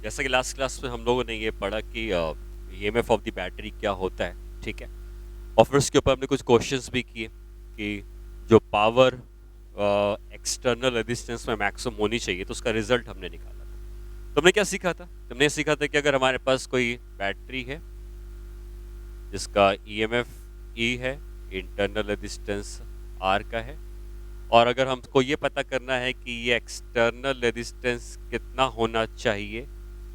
जैसा कि last class में हम लोगों ने ये पढ़ा कि ईएमएफ ऑफ द बैटरी क्या होता है, ठीक है। और फिर उसके ऊपर हमने कुछ क्वेश्चंस भी किए कि जो पावर एक्सटर्नल रेजिस्टेंस में मैक्सिमम होनी चाहिए तो उसका रिजल्ट हमने निकाला था। तो हमने क्या सीखा था? हमने सीखा था कि अगर हमारे पास कोई बैटरी है जिसका ईएमएफ ई है, इंटरनल रेजिस्टेंस आर का है, और अगर हमको ये पता करना है कि ये एक्सटर्नल रेजिस्टेंस कितना होना चाहिए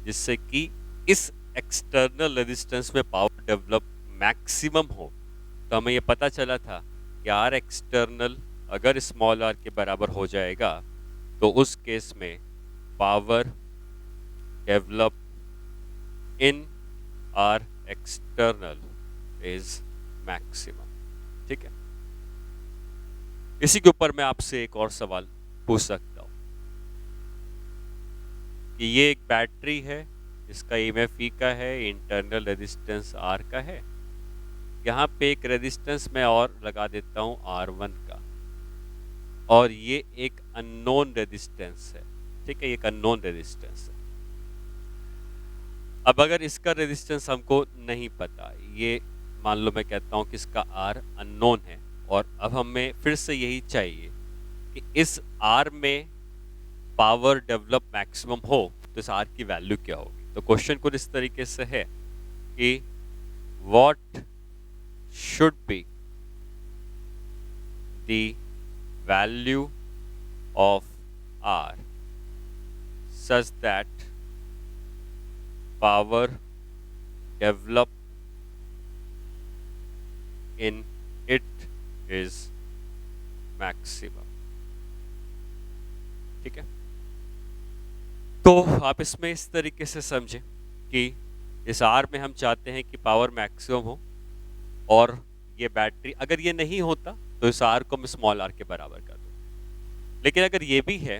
जिससे कि इस एक्सटर्नल रेजिस्टेंस में पावर डेवलप मैक्सिमम हो, तो हमें ये पता चला था कि आर एक्सटर्नल अगर स्मॉल आर के बराबर हो जाएगा तो उस केस में power develop in are external is maximum, ठीक है। इसी के ऊपर मैं आपसे एक और सवाल पूछ सकता हूँ कि ये एक बैटरी है जिसका ईएमएफ ई का है, इंटरनल रेजिस्टेंस आर का है। यहाँ पे एक रेजिस्टेंस मैं और लगा देता हूँ R1 का, और ये एक अननोन रेजिस्टेंस है, ठीक है, एक अननोन रेजिस्टेंस है। अब अगर इसका रेजिस्टेंस हमको नहीं पता, ये मान लो मैं कहता हूँ कि इसका R अननोन है, और अब हमें फिर से यही चाहिए कि इस R में पावर डेवलप मैक्सिमम हो तो इस R की वैल्यू क्या होगी। तो क्वेश्चन कुछ इस तरीके से है कि what should be the value of R such that power develop in it is maximum, ठीक है। तो आप इसमें इस तरीके से समझें कि इस आर में हम चाहते हैं कि पावर मैक्सिमम हो, और ये बैटरी अगर ये नहीं होता तो इस आर को हम स्मॉल आर के बराबर कर दो। लेकिन अगर ये भी है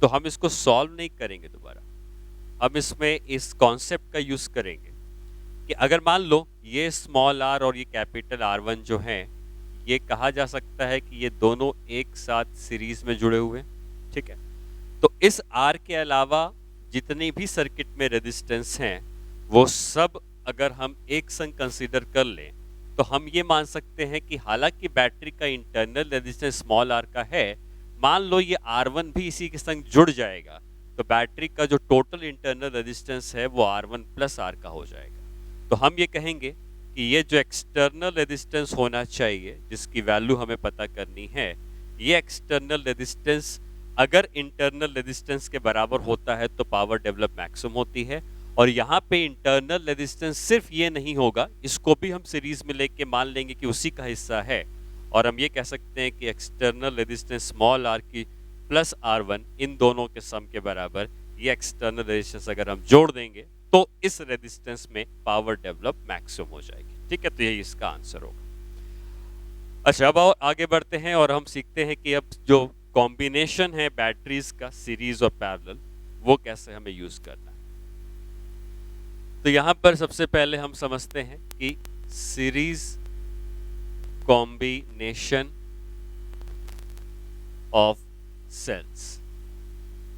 तो हम इसको सॉल्व नहीं करेंगे दोबारा, हम इसमें इस कॉन्सेप्ट का यूज करेंगे कि अगर मान लो ये स्मॉल आर और ये कैपिटल R1 जो है, ये कहा जा सकता है कि ये दोनों एक साथ सीरीज में जुड़े हुए हैं, ठीक है। तो इस R के अलावा जितने भी सर्किट में रेजिस्टेंस हैं वो सब अगर हम एक संग कंसीडर कर लें तो हम ये मान सकते हैं कि हालांकि बैटरी का इंटरनल रेजिस्टेंस स्मॉल r का है, मान लो ये R1 भी इसी के संग जुड़ जाएगा तो बैटरी का जो टोटल इंटरनल रेजिस्टेंस है वो R1 प्लस R का हो जाएगा। तो हम ये कहेंगे कि ये जो एक्सटर्नल रेजिस्टेंस होना चाहिए जिसकी वैल्यू हमें पता करनी है, ये एक्सटर्नल रेजिस्टेंस अगर इंटरनल रेजिस्टेंस के बराबर होता है तो पावर डेवलप मैक्सिमम होती है। और यहाँ पे इंटरनल रेजिस्टेंस सिर्फ ये नहीं होगा, इसको भी हम सीरीज में लेके मान लेंगे कि उसी का हिस्सा है, और हम ये कह सकते हैं कि एक्सटर्नल रेजिस्टेंस स्मॉल r की प्लस R1 इन दोनों के सम के बराबर ये एक्सटर्नल रेजिस्टेंस अगर हम जोड़ देंगे तो इस रेजिस्टेंस में पावर डेवलप मैक्सिमम हो जाएगी, ठीक है। तो यही इसका आंसर होगा। अच्छा, अब और आगे बढ़ते हैं और हम सीखते हैं कि अब जो कॉम्बिनेशन है बैटरीज का सीरीज और पैरेलल, वो कैसे हमें यूज करना है। तो यहां पर सबसे पहले हम समझते हैं कि सीरीज कॉम्बिनेशन ऑफ सेल्स,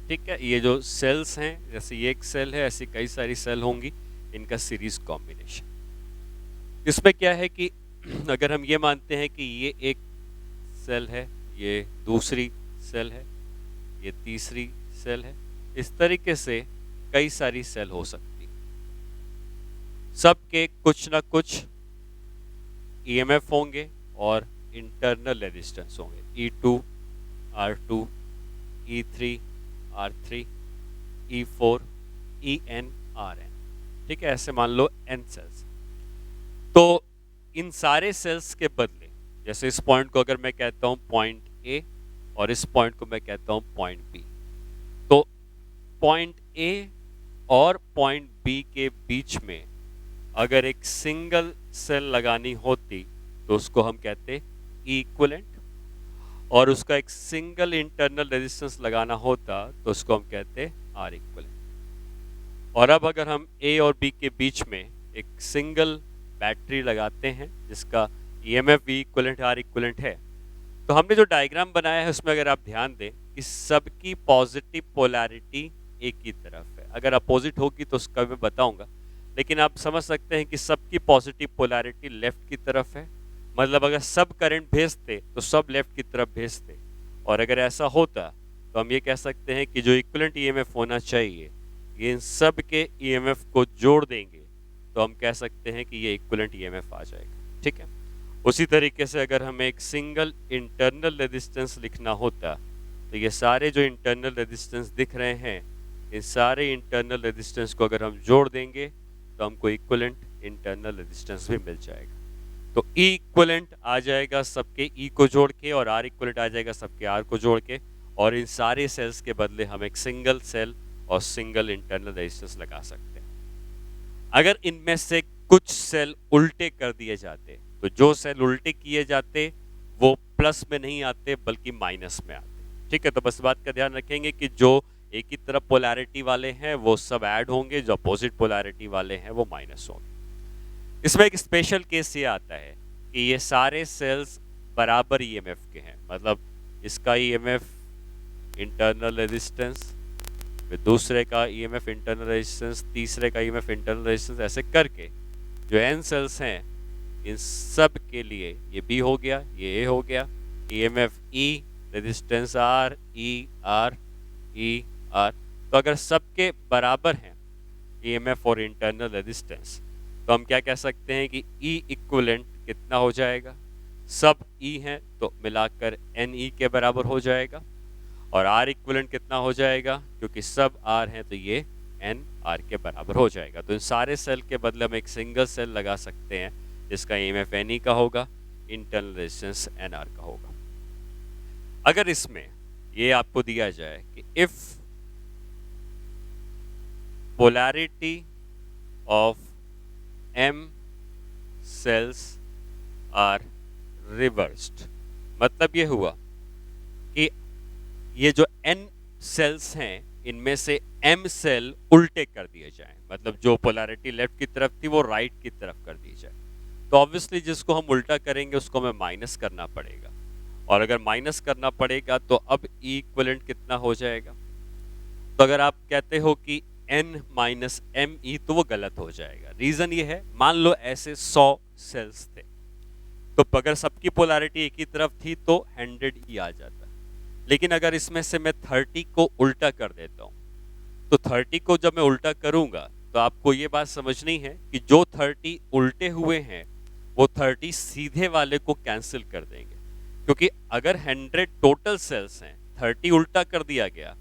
ठीक है। ये जो सेल्स हैं, जैसे ये एक सेल है, ऐसी कई सारी सेल होंगी, इनका सीरीज कॉम्बिनेशन। इसमें क्या है कि अगर हम ये मानते हैं कि ये एक सेल है, ये दूसरी सेल है, ये तीसरी सेल है, इस तरीके से कई सारी सेल हो सकती है। सबके कुछ ना कुछ ईएमएफ होंगे और इंटरनल रेजिस्टेंस होंगे, E2 R2 E3 R3 E4 EN RN, ठीक है। ऐसे मान लो n सेल्स। तो इन सारे सेल्स के बदले, जैसे इस पॉइंट को अगर मैं कहता हूं पॉइंट ए और इस पॉइंट को मैं कहता हूं पॉइंट बी, तो पॉइंट ए और पॉइंट बी के बीच में अगर एक सिंगल सेल लगानी होती तो उसको हम कहते इक्विवेलेंट, और उसका एक सिंगल इंटरनल रेजिस्टेंस लगाना होता तो उसको हम कहते आर इक्विवेलेंट। और अब अगर हम ए और बी के बीच में एक सिंगल बैटरी लगाते हैं जिसका EMF V equivalent R equivalent है, तो हमने जो डायग्राम बनाया है उसमें अगर आप ध्यान दें कि सबकी पॉजिटिव पोलैरिटी एक ही तरफ है। अगर अपोजिट होगी तो उसका मैं बताऊंगा, लेकिन आप समझ सकते हैं कि सबकी पॉजिटिव पोलैरिटी लेफ्ट की तरफ है। मतलब अगर सब करंट भेजते तो सब लेफ्ट की तरफ भेजते, और अगर ऐसा होता तो हम ये कह सकते हैं कि जो इक्विवेलेंट ईएमएफ होना चाहिए, ये इन सब के ईएमएफ को जोड़ देंगे तो हम कह सकते हैं कि ये इक्विवेलेंट ईएमएफ आ जाएगा। ठीक है। उसी तरीके से अगर हमें एक सिंगल इंटरनल रेजिस्टेंस लिखना होता तो ये सारे जो इंटरनल रेजिस्टेंस दिख रहे हैं, इन सारे इंटरनल रेजिस्टेंस को अगर हम जोड़ देंगे तो हमको इक्विवेलेंट इंटरनल रेजिस्टेंस भी मिल जाएगा। तो ई इक्विवेलेंट आ जाएगा सबके ई को जोड़ के, और आर इक्विवेलेंट आ जाएगा सबके आर को जोड़ के, और इन सारे सेल्स के बदले हम एक सिंगल सेल और सिंगल इंटरनल रेजिस्टेंस लगा सकते हैं। अगर इनमें से कुछ सेल उल्टे कर दिए जाते तो जो सेल उल्टे किए जाते वो प्लस में नहीं आते बल्कि माइनस में आते। ठीक है, तो बस बात का ध्यान रखेंगे कि जो एक ही तरफ पोलैरिटी वाले हैं वो सब ऐड होंगे, जो अपोजिट पोलैरिटी वाले हैं वो माइनस होंगे। इसमें एक स्पेशल केस ये आता है कि ये सारे सेल्स बराबर ईएमएफ के हैं। मतलब इसका ईएमएफ इंटरनल रेजिस्टेंस, फिर दूसरे का ईएमएफ इंटरनल रेजिस्टेंस, तीसरे का ईएमएफ इंटरनल रेजिस्टेंस, ऐसे करके जो एन सेल्स हैं इन सब के लिए ये बी हो गया, ये ए हो गया, EMF E, resistance R, E R, E are. तो अगर सबके बराबर हैं ईएमएफ और इंटरनल रेजिस्टेंस तो हम क्या कह सकते हैं कि ई इक्विवेलेंट कितना हो जाएगा, सब ई हैं तो मिलाकर एन ई के बराबर हो जाएगा, और आर इक्विवेलेंट कितना हो जाएगा, क्योंकि सब आर हैं तो ये एन आर के बराबर हो जाएगा। तो इन सारे सेल के बदले हम एक सिंगल सेल लगा सकते हैं जिसका ईएमएफ एन ई का होगा, इंटरनल रेजिस्टेंस एन आर का होगा। अगर इसमें ये आपको दिया जाए कि if polarity of M cells are reversed, मतलब ये हुआ कि ये जो एन सेल्स हैं इनमें से एम सेल उल्टे कर दिए जाएं, मतलब जो पोलैरिटी लेफ्ट की तरफ थी वो राइट की तरफ कर दी जाए। तो ऑब्वियसली जिसको हम उल्टा करेंगे उसको हमें माइनस करना पड़ेगा, और अगर माइनस करना पड़ेगा तो अब ई इक्विवेलेंट कितना हो जाएगा। तो अगर आप कहते हो कि एन माइनस एम ई तो वो गलत हो जाएगा। रीजन ये है, मान लो ऐसे 100 सेल्स थे तो अगर सबकी पोलैरिटी एक ही तरफ थी तो 100 ई आ जाता, लेकिन अगर इसमें से मैं 30 को उल्टा कर देता हूँ तो 30 को जब मैं उल्टा करूंगा तो आपको ये बात समझनी है कि जो 30 उल्टे हुए हैं वो 30 सीधे वाले को कैंसिल कर देंगे, क्योंकि अगर 100 टोटल सेल्स हैं 30 उल्टा कर दिया गया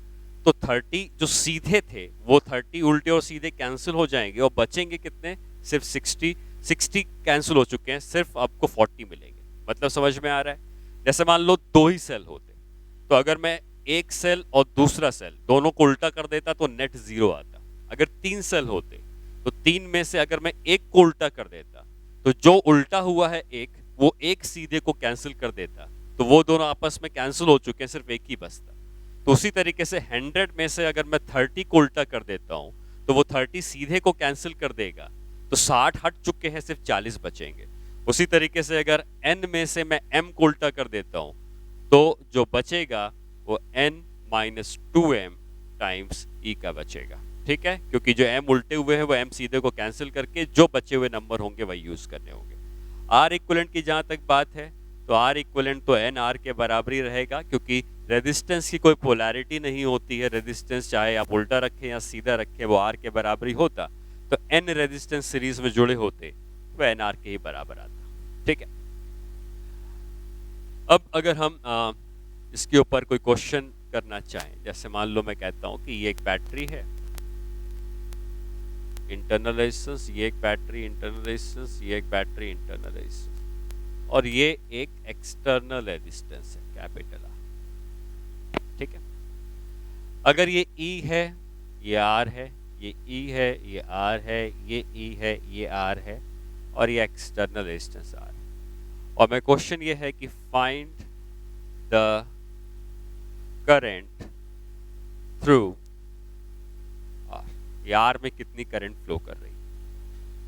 तो 30 जो सीधे थे वो 30 उल्टे और सीधे कैंसिल हो जाएंगे, और बचेंगे कितने, सिर्फ 60 कैंसिल हो चुके हैं, सिर्फ आपको 40 मिलेंगे। मतलब समझ में आ रहा है। जैसे मान लो 2 ही सेल होते तो अगर मैं एक सेल और दूसरा सेल दोनों को उल्टा कर देता तो नेट 0 आता। अगर 3 सेल होते तो 3 में से अगर मैं एक को उल्टा कर देता तो जो उल्टा हुआ है एक, वो एक सीधे को कैंसिल कर देता, तो वो दोनों आपस में कैंसिल हो चुके हैं, सिर्फ एक ही बचता। तो उसी तरीके से 100 में से अगर मैं 30 को उल्टा कर देता हूं तो वो 30 सीधे को कैंसिल कर देगा, तो 60 हट चुके हैं, सिर्फ 40 बचेंगे। उसी तरीके से अगर n में से मैं m को उल्टा कर देता हूं तो जो बचेगा वो n minus 2m times e का बचेगा। ठीक है, क्योंकि जो m उल्टे हुए हैं वो m सीधे को कैंसिल करके जो बचे हुए नंबर होंगे वही यूज करने होंगे। r इक्विवेलेंट की जहां तक बात है तो r इक्विवेलेंट तो n r के बराबर ही रहेगा, क्योंकि रेजिस्टेंस की कोई पोलैरिटी नहीं होती है। रेजिस्टेंस चाहे आप उल्टा रखें या सीधा रखें वो r के बराबर ही होता, तो n रेजिस्टेंस सीरीज में जुड़े होते तो n r के ही बराबर आता। ठीक है, अब अगर हम इसके ऊपर कोई क्वेश्चन करना चाहें, जैसे मान लो मैं कहता हूं कि ये एक बैटरी है, इंटरनल रेजिस्टेंस, ये एक बैटरी इंटरनल रेजिस्टेंस, ये एक बैटरी इंटरनल रेजिस्टेंस, और ये एक एक्सटर्नल रेजिस्टेंस है कैपिटल आर। ठीक है, अगर ये E है, ये R है, ये E है, ये R है, ये E है, ये R है, और ये एक्सटर्नल रेजिस्टेंस R है, और मैं क्वेश्चन ये है कि find the current through R, ये R में कितनी करंट फ्लो कर रही है।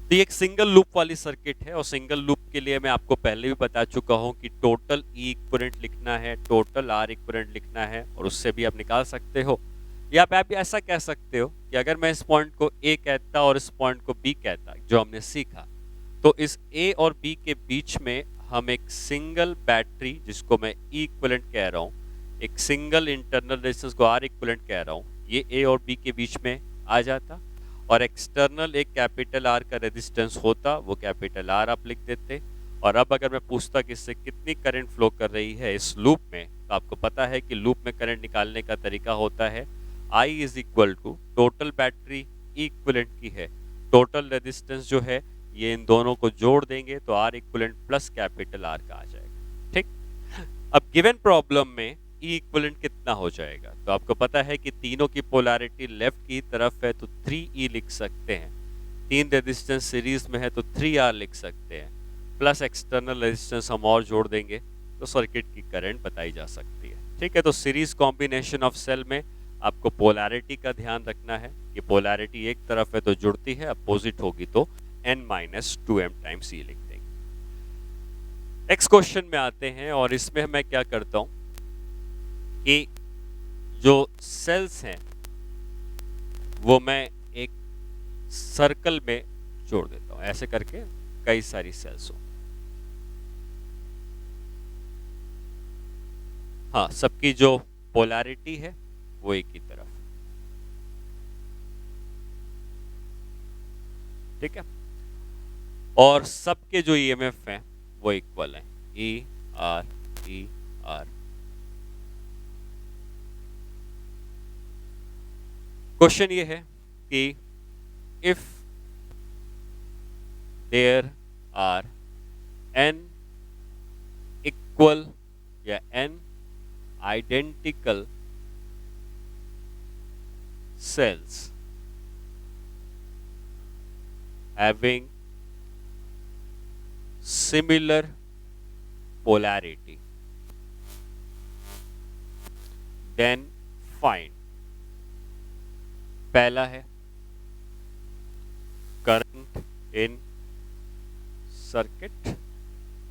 तो ये एक सिंगल लूप वाली सर्किट है, और सिंगल लूप के लिए मैं आपको पहले भी बता चुका हूं कि टोटल E इक्विवेलेंट लिखना है, टोटल R इक्विवेलेंट लिखना है, और उससे भी आप निकाल सकते हो या पे आप ऐसा कह सकते हो कि अगर मैं इस पॉइंट को ए कहता और इस पॉइंट को बी कहता जो हमने सीखा, तो इस ए और बी के बीच में हम एक सिंगल बैटरी, जिसको मैं ई इक्विवेलेंट कह रहा हूँ, एक सिंगल इंटरनल रेजिस्टेंस को आर इक्विवेलेंट कह रहा हूँ, ये ए और बी के बीच में आ जाता, और एक्सटर्नल एक कैपिटल आर का रेजिस्टेंस होता, वो कैपिटल आर आप लिख देते। और अब अगर मैं पूछता कि इससे कितनी करंट फ्लो कर रही है इस लूप में, तो आपको पता है कि लूप में करंट निकालने का तरीका होता है I is equal to total battery equivalent की है, टोटल रेजिस्टेंस जो है ये इन दोनों को जोड़ देंगे तो R equivalent plus capital R का आ जाएगा। ठीक, अब गिवन प्रॉब्लम में ई इक्विवेलेंट कितना हो जाएगा, तो आपको पता है कि तीनों की पोलैरिटी लेफ्ट की तरफ है तो 3E लिख सकते हैं, तीन रेजिस्टेंस सीरीज में है तो 3R लिख सकते हैं, प्लस एक्सटर्नल रेजिस्टेंस हम और जोड़ देंगे तो सर्किट की करंट बताई जा सकती है। ठीक है, तो सीरीज कॉम्बिनेशन ऑफ सेल में आपको पोलैरिटी का ध्यान रखना है कि पोलैरिटी एक तरफ है तो जुड़ती है, अपोजिट होगी तो n-2m टाइम्स E लिख देंगे। नेक्स्ट क्वेश्चन में आते हैं, और इसमें मैं क्या करता हूं कि जो सेल्स हैं वो मैं एक सर्कल में जोड़ देता हूं, ऐसे करके कई सारी सेल्स हो। हाँ, सबकी जो पोलैरिटी है वो एक ही तरफ, ठीक है, और सबके जो ईएमएफ हैं वो इक्वल हैं, E R E R. Question ये है कि if there are n equal या n identical cells having similar polarity, then find, पहला है करंट इन सर्किट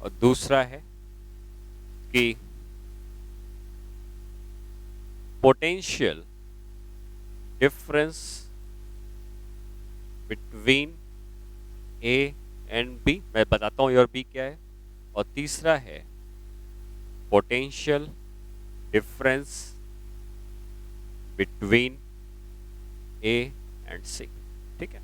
और दूसरा है कि potential difference between A and B, मैं बताता हूं ए और बी क्या है, और तीसरा है potential difference between A and C. ठीक है,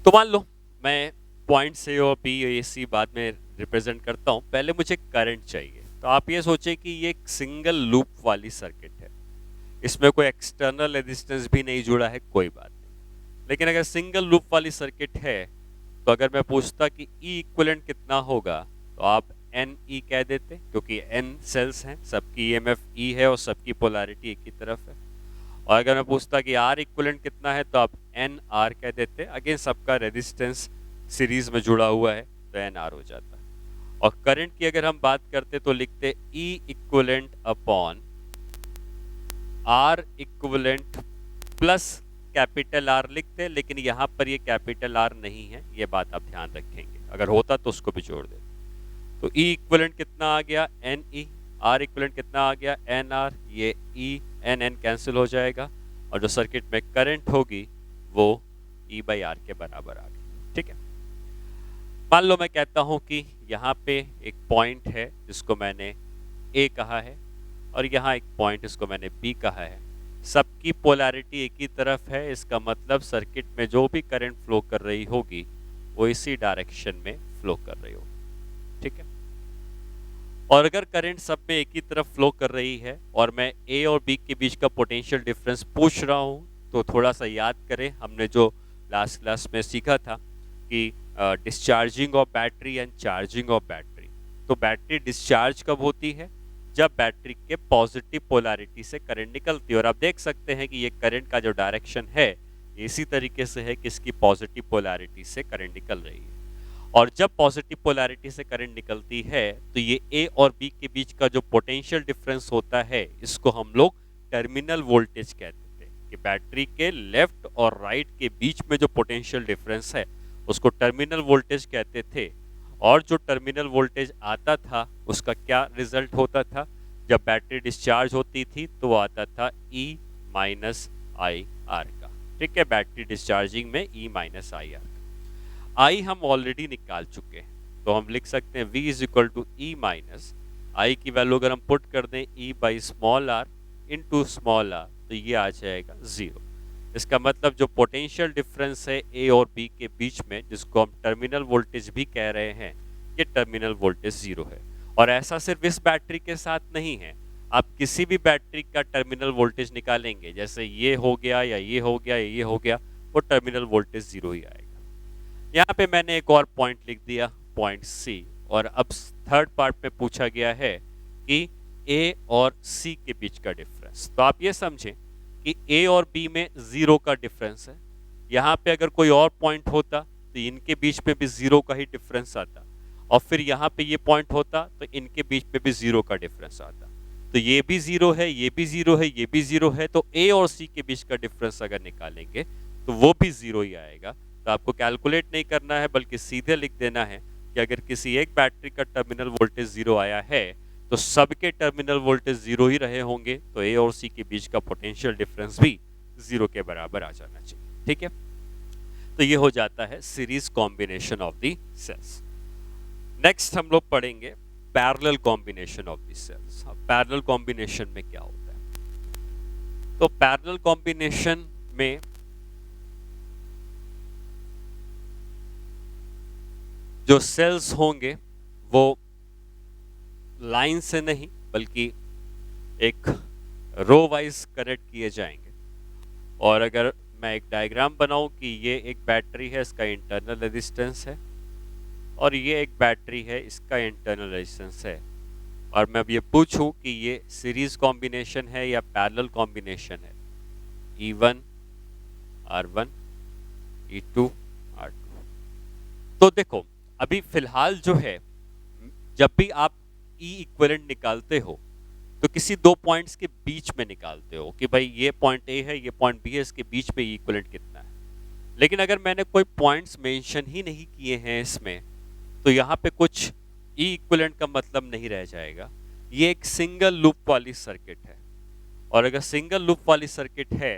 तो मान लो मैं पॉइंट ए और बी ए सी बाद में रिप्रेजेंट करता हूं, पहले मुझे करंट चाहिए। तो आप ये सोचें कि ये एक सिंगल लूप वाली सर्किट है, इसमें कोई एक्सटर्नल रेजिस्टेंस भी नहीं जुड़ा है, कोई बात नहीं। लेकिन अगर सिंगल लूप वाली सर्किट है तो अगर मैं पूछता कि ई इक्विवेलेंट कितना होगा, तो आप एन ई कह देते, क्योंकि एन सेल्स हैं, सबकी ईएमएफ ई है और सबकी पोलैरिटी एक ही तरफ है। और अगर मैं पूछता कि आर इक्विवेलेंट कितना है, तो आप एन आर कह देते, अगेन सबका रेजिस्टेंस सीरीज में जुड़ा हुआ है तो एन आर हो जाता है। और करंट की अगर हम बात करते तो लिखते E equivalent upon R equivalent plus capital R लिखते, लेकिन यहाँ पर ये कैपिटल आर नहीं है, ये बात आप ध्यान रखेंगे, अगर होता तो उसको भी जोड़ देते। तो ई इक्विवेलेंट कितना आ गया, एन ई, आर इक्विवेलेंट कितना आ गया, एन आर, ये ई एन एन कैंसिल हो जाएगा, और जो सर्किट में करंट होगी वो ई बाई आर के बराबर आ गई। ठीक है, मान लो मैं कहता हूं कि यहाँ पे एक पॉइंट है जिसको मैंने ए कहा है, और यहाँ एक पॉइंट इसको मैंने बी कहा है, सबकी पोलैरिटी एक ही तरफ है, इसका मतलब सर्किट में जो भी करंट फ्लो कर रही होगी वो इसी डायरेक्शन में फ्लो कर रही होगी। ठीक है, और अगर करंट सब में एक ही तरफ फ्लो कर रही है और मैं ए और बी के बीच का पोटेंशियल डिफरेंस पूछ रहा हूँ, तो थोड़ा सा याद करें, हमने जो लास्ट क्लास में सीखा था कि discharging of battery and charging of battery. तो बैटरी डिस्चार्ज कब होती है, जब बैटरी के पॉजिटिव पोलैरिटी से करंट निकलती है, और आप देख सकते हैं कि ये करंट का जो डायरेक्शन है इसी तरीके से है कि इसकी पॉजिटिव पोलैरिटी से करंट निकल रही है। और जब पॉजिटिव पोलैरिटी से करंट निकलती है तो ये ए और बी के बीच का जो पोटेंशियल डिफरेंस होता है इसको हम लोग टर्मिनल वोल्टेज कहते थे, कि बैटरी के लेफ्ट और राइट के बीच में जो पोटेंशियल डिफरेंस है उसको टर्मिनल वोल्टेज कहते थे। और जो टर्मिनल वोल्टेज आता था उसका क्या रिजल्ट होता था, जब बैटरी डिस्चार्ज होती थी तो वो आता था E माइनस आई आर का। ठीक है, बैटरी डिस्चार्जिंग में ई माइनस आई आर का। आई हम ऑलरेडी निकाल चुके हैं, तो हम लिख सकते हैं V is equal to E minus I की वैल्यू अगर हम पुट कर दें E by small r into small r, तो ये आ जाएगा 0। इसका मतलब जो पोटेंशियल डिफरेंस है A और B के बीच में, जिसको हम टर्मिनल वोल्टेज भी कह रहे हैं, ये टर्मिनल वोल्टेज 0 है। और ऐसा सिर्फ इस बैटरी के साथ नहीं है, आप किसी भी बैटरी का टर्मिनल वोल्टेज निकालेंगे, जैसे ये हो गया या ये हो गया या ये हो गया, वो टर्मिनल वोल्टेज 0 ही आएगा। यहाँ पे मैंने एक और पॉइंट लिख दिया, पॉइंट C। और अब थर्ड पार्ट में पूछा गया है कि A और C के बीच का डिफरेंस। तो आप ये समझें कि A और B में 0 का डिफरेंस है। यहाँ पे अगर कोई और पॉइंट होता तो इनके बीच में भी 0 का ही डिफरेंस आता, और फिर यहाँ पे ये पॉइंट होता तो इनके बीच में भी 0 का डिफरेंस आता। तो ये भी 0 है, ये भी 0 है, ये भी 0 है, तो A और C के बीच का डिफरेंस अगर निकालेंगे तो वो भी 0 ही आएगा। तो आपको कैलकुलेट नहीं करना है, बल्कि सीधे लिख देना है कि अगर किसी एक बैटरी का टर्मिनल वोल्टेज 0 आया है तो सबके टर्मिनल वोल्टेज 0 ही रहे होंगे, तो A और C के बीच का पोटेंशियल डिफरेंस भी 0 के बराबर आ जाना चाहिए। ठीक है, तो ये हो जाता है series combination of the cells. Next हम लोग पढ़ेंगे parallel combination of the cells. अब पैरेलल कॉम्बिनेशन में क्या होता है? तो पैरेलल कॉम्बिनेशन में जो सेल्स होंगे वो लाइन से नहीं बल्कि एक रो वाइज कनेक्ट किए जाएंगे। और अगर मैं एक डायग्राम बनाऊं कि ये एक बैटरी है, इसका इंटरनल रेजिस्टेंस है, और ये एक बैटरी है, इसका इंटरनल रेजिस्टेंस है, और मैं अब ये पूछूं कि ये सीरीज कॉम्बिनेशन है या पैरेलल कॉम्बिनेशन है, E1 R1 E2 R2। तो देखो अभी फिलहाल जो है, जब भी आप E इक्विवेलेंट निकालते हो तो किसी दो पॉइंट्स के बीच में निकालते हो कि भाई ये पॉइंट A है, ये पॉइंट B है, इसके बीच में E इक्विवेलेंट कितना है। लेकिन अगर मैंने कोई पॉइंट्स मेंशन ही नहीं किए हैं इसमें, तो यहाँ पे कुछ E इक्विवेलेंट का मतलब नहीं रह जाएगा। ये एक सिंगल लूप वाली सर्किट है, और अगर सिंगल लूप वाली सर्किट है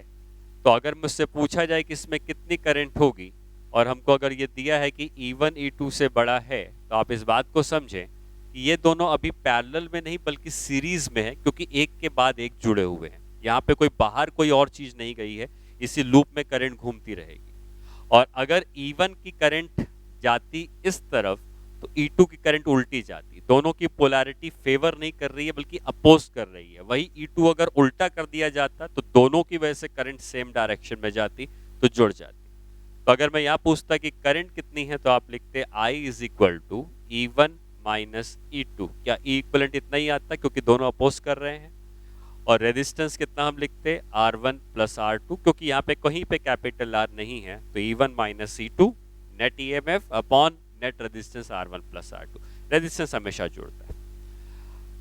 तो अगर मुझसे पूछा जाए कि इसमें कितनी करंट होगी, और हमको अगर ये दिया है कि E1 E2 से बड़ा है, तो आप इस बात को समझें कि ये दोनों अभी पैरेलल में नहीं बल्कि सीरीज में है, क्योंकि एक के बाद एक जुड़े हुए हैं। यहाँ पे कोई बाहर कोई और चीज नहीं गई है, इसी लूप में करंट घूमती रहेगी। और अगर E1 की करंट जाती इस तरफ तो E2 की करंट उल्टी जाती। दोनों की पोलैरिटी फेवर नहीं कर रही है बल्कि अपोज कर रही है। वही E2 अगर उल्टा कर दिया जाता तो दोनों की वजह से करंट सेम डायरेक्शन में जाती, तो जुड़ जाती। तो अगर मैं यहाँ पूछता कि करंट कितनी है, तो आप लिखते I is equal to E1 minus E2। क्या E इक्वलेंट इतना ही आता क्योंकि दोनों अपोज कर रहे हैं। और रेजिस्टेंस कितना हम लिखते R1 प्लस R2, क्योंकि यहाँ पे कहीं पे कैपिटल R नहीं है, तो E1 minus E2 net EMF upon net resistance R1 plus R2। Resistance हमेशा जुड़ता है।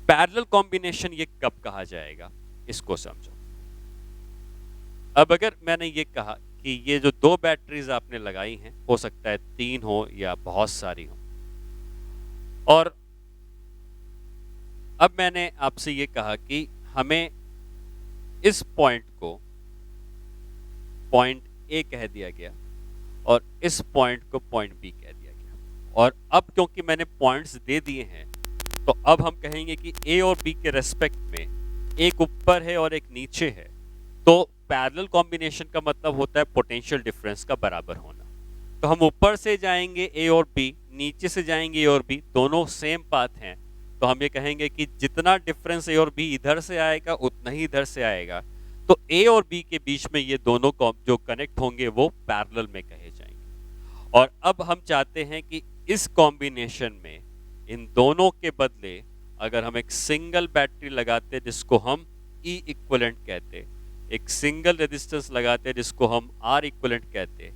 पैरेलल कॉम्बिनेशन ये कब कहा जाएगा, इसको समझो। अब अगर मैंने ये कहा कि ये जो दो बैटरीज आपने लगाई हैं, हो सकता है 3 हो या बहुत सारी हो, और अब मैंने आपसे ये कहा कि हमें इस पॉइंट को पॉइंट A कह दिया गया और इस पॉइंट को पॉइंट B कह दिया गया। और अब क्योंकि मैंने पॉइंट्स दे दिए हैं, तो अब हम कहेंगे कि A और B के रेस्पेक्ट में एक ऊपर है और एक नीचे है। तो पैरेलल कॉम्बिनेशन का मतलब होता है पोटेंशियल डिफरेंस का बराबर होना। तो हम ऊपर से जाएंगे A और B, नीचे से जाएंगे A और B, दोनों सेम पाथ हैं, तो हम ये कहेंगे कि जितना डिफरेंस A और B इधर से आएगा उतना ही इधर से आएगा। तो A और B के बीच में ये दोनों जो कनेक्ट होंगे वो पैरेलल में कहे जाएंगे। और अब हम चाहते हैं कि इस कॉम्बिनेशन में इन दोनों के बदले अगर हम एक सिंगल बैटरी लगाते जिसको हम E इक्विवेलेंट कहते, एक सिंगल रेजिस्टेंस लगाते जिसको हम R इक्विवेलेंट कहते,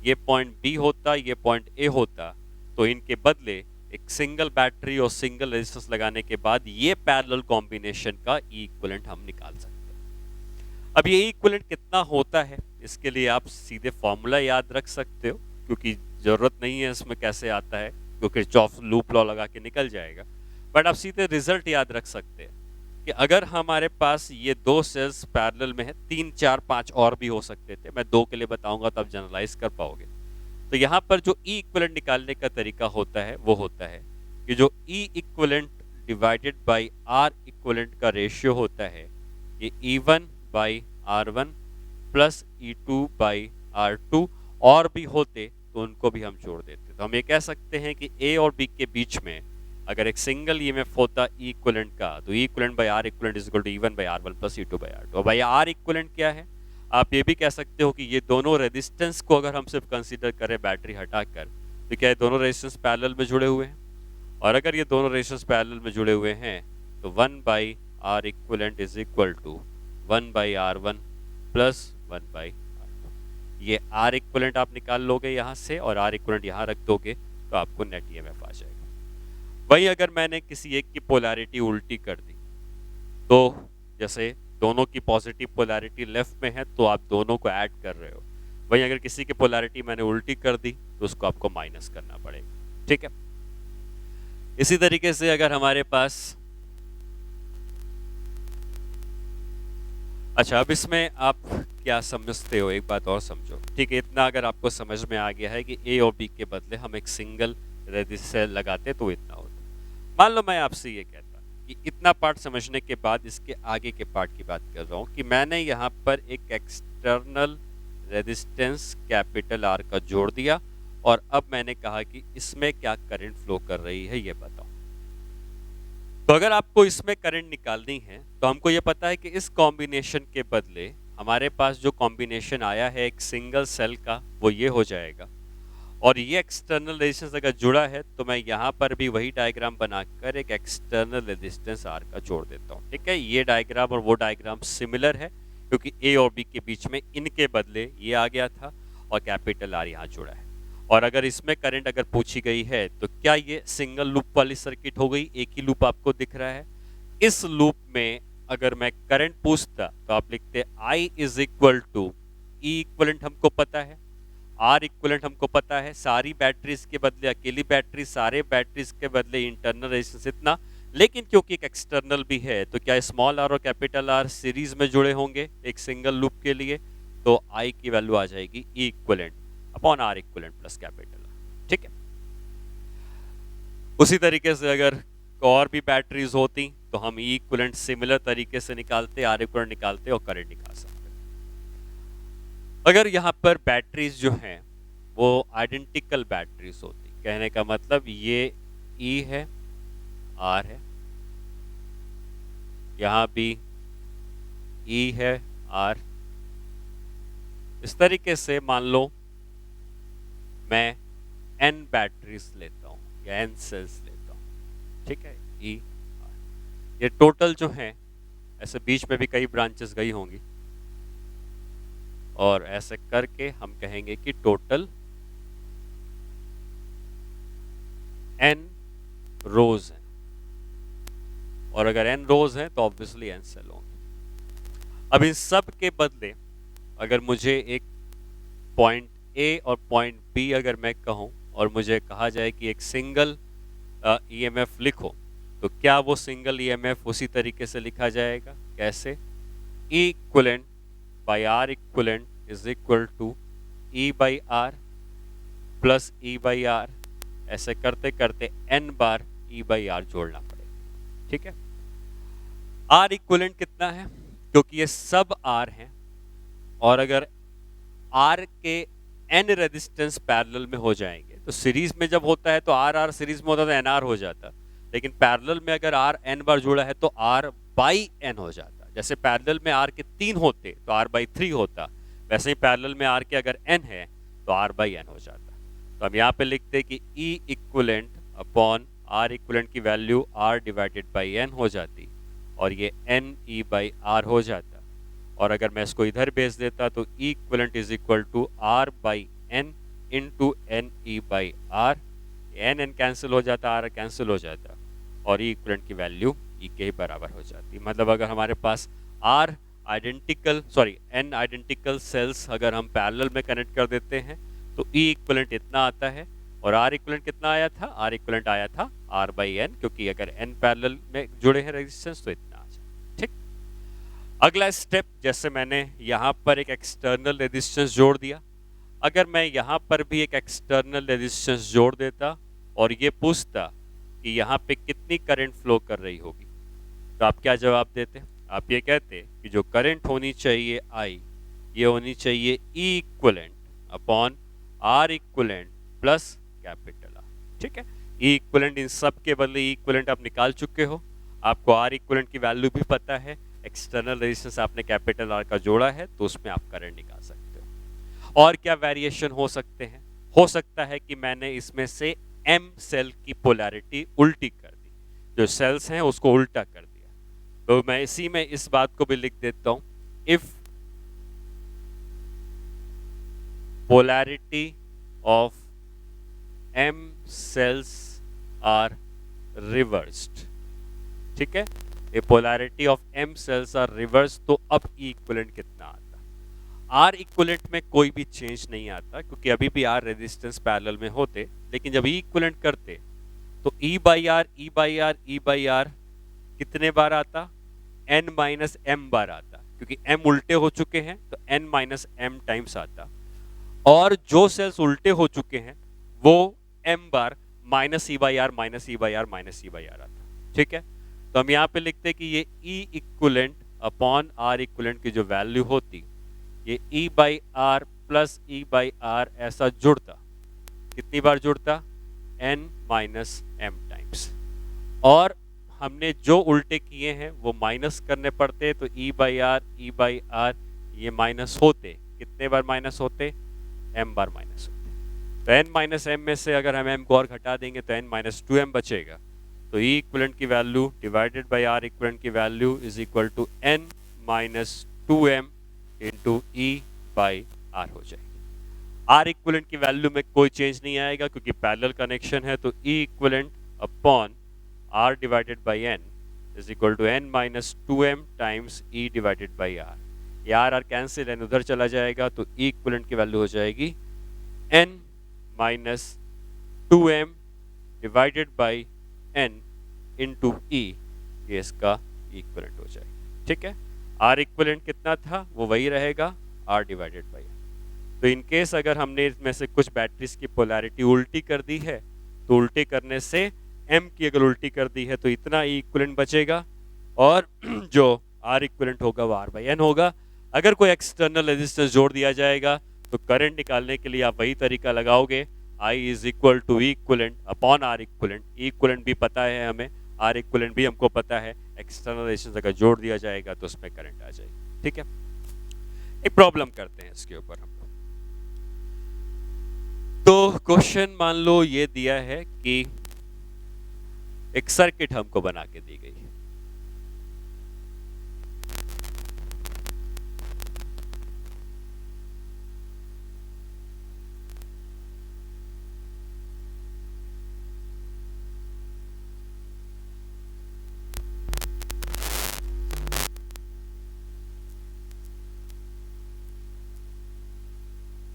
ये पॉइंट B होता, ये पॉइंट A होता, तो इनके बदले एक सिंगल बैटरी और सिंगल रेजिस्टेंस लगाने के बाद ये पैरेलल कॉम्बिनेशन का E इक्विवेलेंट हम निकाल सकते हैं। अब ये E इक्विवेलेंट कितना होता है, इसके लिए आप सीधे फॉर्मूला याद रख सकते हो, क्योंकि जरूरत नहीं है इसमें कैसे आता है, क्योंकि किरचॉफ लूप लॉ लगा के निकल जाएगा। बट आप सीधे रिजल्ट याद रख सकते हैं कि अगर हमारे पास ये दो सेल्स पैरेलल में है, 3 4 5 और भी हो सकते थे, मैं दो के लिए बताऊंगा तो आप जनरलाइज कर पाओगे। तो यहाँ पर जो ई इक्विवेलेंट निकालने का तरीका होता है वो होता है कि जो E equivalent divided by R equivalent का रेशियो होता है ये E1 by R1 plus E2 by R2, और भी होते तो उनको भी हम जोड़ देते। तो हम ये कह सकते हैं कि A और B के बीच में अगर एक सिंगल ईएमएफ होता ई इक्विवेलेंट का, तो E equivalent by R equivalent is equal to E1 by R1 plus E2 by R2। भाई आर इक्विवेलेंट क्या है? आप ये भी कह सकते हो कि ये दोनों रेजिस्टेंस को अगर हम सिर्फ कंसीडर करें बैटरी हटाकर, तो क्या ये दोनों रेजिस्टेंस पैरेलल में जुड़े हुए हैं? और अगर ये दोनों रेजिस्टेंस पैरेलल में जुड़े हुए हैं तो 1 by R equivalent is equal to 1 by R1 plus 1 by R2। ये आर इक्विवेलेंट आप निकाल लोगे यहाँ से और आर इक्विवेलेंट यहाँ रख दोगे तो आपको नेट ईएमएफ आ जाएगा। वही अगर मैंने किसी एक की पोलैरिटी उल्टी कर दी, तो जैसे दोनों की पॉजिटिव पोलैरिटी लेफ्ट में है तो आप दोनों को ऐड कर रहे हो, वहीं अगर किसी की पोलैरिटी मैंने उल्टी कर दी तो उसको आपको माइनस करना पड़ेगा। ठीक है, इसी तरीके से अगर हमारे पास, अच्छा अब इसमें आप क्या समझते हो, एक बात और समझो। ठीक है, इतना अगर आपको समझ में आ गया है कि ए और बी के बदले हम एक सिंगल रेजिस्टेंस लगाते तो इतना होता। मान लो मैं आपसे ये कहता कि इतना पार्ट समझने के बाद इसके आगे के पार्ट की बात कर रहा हूँ कि मैंने यहाँ पर एक एक्सटर्नल रेजिस्टेंस कैपिटल आर का जोड़ दिया और अब मैंने कहा कि इसमें क्या करंट फ्लो कर रही है ये बताओ। तो अगर आपको इसमें करंट निकालनी है तो हमको ये पता है कि इस कॉम्बिनेशन के बदले हमारे पास जो कॉम्बिनेशन आया है एक सिंगल सेल का वो ये हो जाएगा, और ये एक्सटर्नल रेजिस्टेंस अगर जुड़ा है तो मैं यहाँ पर भी वही डायग्राम बनाकर एक एक्सटर्नल रेजिस्टेंस आर का जोड़ देता हूँ। ठीक है, ये डायग्राम और वो डायग्राम सिमिलर है क्योंकि ए और बी के बीच में इनके बदले ये आ गया था और कैपिटल आर यहाँ जुड़ा है। और अगर इसमें करंट अगर पूछी गई है तो क्या ये सिंगल लूप वाली सर्किट हो गई, एक ही लूप आपको दिख रहा है। इस लूप में अगर मैं करंट पूछता तो आप लिखते I is equal to E equivalent हमको पता है, आर इक्वलेंट हमको पता है, सारी बैटरीज के बदले अकेली बैटरी, सारे बैटरीज के बदले इंटरनल रेजिस्टेंस इतना, लेकिन क्योंकि एक एक्सटर्नल भी है तो क्या स्मॉल आर और कैपिटल आर सीरीज में जुड़े होंगे एक सिंगल लूप के लिए, तो I की वैल्यू आ जाएगी E equivalent upon R equivalent plus capital R. ठीक है, उसी तरीके से अगर और भी बैटरीज होती तो हम ई इक्वलेंट सिमिलर तरीके से निकालते, आर इक्वलेंट निकालते और करंट निकाल सकते। अगर यहाँ पर बैटरीज जो हैं वो आइडेंटिकल बैटरीज होती, कहने का मतलब ये ई है, आर है, यहाँ भी ई है, आर, इस तरीके से मान लो मैं n बैटरीज लेता हूँ या n सेल्स लेता हूँ। ठीक है, ई आर, ये टोटल जो है ऐसे बीच में भी कई ब्रांचेस गई होंगी और ऐसे करके हम कहेंगे कि टोटल n रोज हैं, और अगर n रोज हैं तो ऑब्वियसली n सेल होंगे। अब इन सब के बदले अगर मुझे एक पॉइंट A और पॉइंट B अगर मैं कहूं और मुझे कहा जाए कि एक सिंगल EMF लिखो, तो क्या वो सिंगल EMF उसी तरीके से लिखा जाएगा? कैसे? E equivalent by R equivalent is equal to E by R plus E by R, ऐसे करते करते n बार E बाई आर जोड़ना पड़ेगा। ठीक है, R इक्वलेंट कितना है? क्योंकि ये सब R हैं और अगर R के n रेजिस्टेंस पैरेलल में हो जाएंगे तो सीरीज में जब होता है तो आर आर सीरीज में होता तो NR हो जाता, लेकिन पैरेलल में अगर R n बार जुड़ा है तो R बाई n हो जाता। जैसे पैरेलल में R के 3 होते तो R बाई 3 होता, वैसे ही पैरेलल में R के अगर n है तो R बाई n हो जाता। तो हम यहाँ पे लिखते कि E equivalent upon R equivalent की value R divided by n हो जाती और ये n E बाई R हो जाता। और अगर मैं इसको इधर भेज देता तो E equivalent is equal to R by n into N E by R, N N cancel हो जाता, आर कैंसिल हो जाता और E इक्वलेंट की वैल्यू E के ही बराबर हो जाती। मतलब अगर हमारे पास R identical n identical cells अगर हम पैरेलल में कनेक्ट कर देते हैं तो E इक्वलेंट इतना आता है और R इक्वलेंट कितना आया था? R इक्वलेंट आया था R बाई n, क्योंकि अगर n पैरेलल में जुड़े हैं रेजिस्टेंस तो इतना आ जाए। अगला स्टेप, जैसे मैंने यहाँ पर एक एक्सटर्नल रेजिस्टेंस जोड़ दिया, अगर मैं यहाँ पर भी एक एक्सटर्नल रेजिस्टेंस जोड़ देता और ये पूछता कि यहाँ पे कितनी करंट फ्लो कर रही होगी, तो आप क्या जवाब देते? आप ये कहते कि जो करंट होनी चाहिए आई, ये होनी चाहिए E equivalent upon R equivalent plus capital R. ठीक है, ई इक्वलेंट इन सब के बदले ई इक्वलेंट आप निकाल चुके हो, आपको आर इक्वलेंट की वैल्यू भी पता है, एक्सटर्नल रेजिस्टेंस आपने कैपिटल आर का जोड़ा है, तो उसमें आप करंट निकाल सकते हो। और क्या वेरिएशन हो सकते हैं? हो सकता है कि मैंने इसमें से एम सेल की पोलैरिटी उल्टी कर दी, जो सेल्स हैं उसको उल्टा कर दिया, तो मैं इसी में इस बात को भी लिख देता हूं, if polarity of M cells are reversed। ठीक है, ये polarity of M cells are reversed, तो अब E equivalent कितना आता? R equivalent में कोई भी चेंज नहीं आता, क्योंकि अभी भी R रेजिस्टेंस पैरेलल में होते, लेकिन जब E equivalent करते तो E by R, E by R, E by R कितने बार आता? N माइनस M बार आता, क्योंकि M उल्टे हो चुके हैं तो N माइनस M टाइम्स आता, और जो सेल्स उल्टे हो चुके हैं वो m बार minus E by R minus E by R minus E by R आता। ठीक है, तो हम यहाँ पे लिखते हैं कि ये E equivalent upon R equivalent की जो वैल्यू होती, ये E by R plus E by R ऐसा जुड़ता, कितनी बार जुड़ता? n माइनस एम टाइम्स, और हमने जो उल्टे किए हैं वो माइनस करने पड़ते, तो ई बाई आर ये माइनस होते, कितने बार माइनस होते? m बार माइनस होते। तो n माइनस एम में से अगर हम m को और घटा देंगे तो n माइनस टू एम बचेगा, तो E इक्वलेंट की value divided by R equivalent की value is equal to n minus two M into E by R हो जाएगी। R इक्वलेंट की वैल्यू में कोई चेंज नहीं आएगा, क्योंकि पैरेलल कनेक्शन है, तो E equivalent upon R divided by n is equal to n minus two M times E divided by R। ये आर कैंसिल, एन उधर चला जाएगा, तो ई इक्वलेंट की वैल्यू हो जाएगी n minus two M divided by n into E, ये इसका इक्वलेंट हो जाएगा। ठीक है, आर इक्वलेंट कितना था वो वही रहेगा, आर डिवाइडेड बाई। तो इन केस अगर हमने इसमें से कुछ बैटरीज की पोलैरिटी उल्टी कर दी है, तो उल्टे करने से m की अगर उल्टी कर दी है तो इतना ई इक्वलेंट बचेगा, और जो आर इक्वलेंट होगा वो आर बाई एन होगा। अगर कोई एक्सटर्नल रेजिस्टेंस जोड़ दिया जाएगा तो करंट निकालने के लिए आप वही तरीका लगाओगे, I is equal to E equivalent upon R equivalent. E equivalent भी पता है हमें, आर इक्वलेंट भी हमको पता है, एक्सटर्नल रेजिस्टेंस अगर जोड़ दिया जाएगा तो उसमें करंट आ जाएगी। ठीक है, एक प्रॉब्लम करते हैं इसके ऊपर हम। तो क्वेश्चन मान लो ये दिया है कि एक सर्किट हमको बना के दी गई है,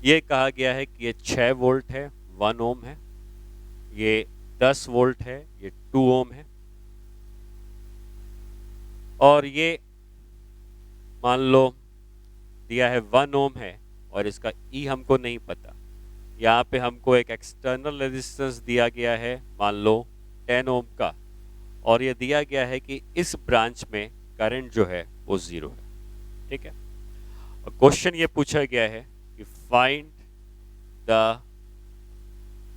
ये कहा गया है कि ये 6 वोल्ट है, 1 ओम है, ये 10 वोल्ट है, ये 2 ओम है, और ये मान लो दिया है 1 ओम है और इसका ई हमको नहीं पता। यहाँ पे हमको एक एक्सटर्नल रेजिस्टेंस दिया गया है, मान लो 10 ओम का, और ये दिया गया है कि इस ब्रांच में करंट जो है वो 0 है। ठीक है, और क्वेश्चन ये पूछा गया है कि find the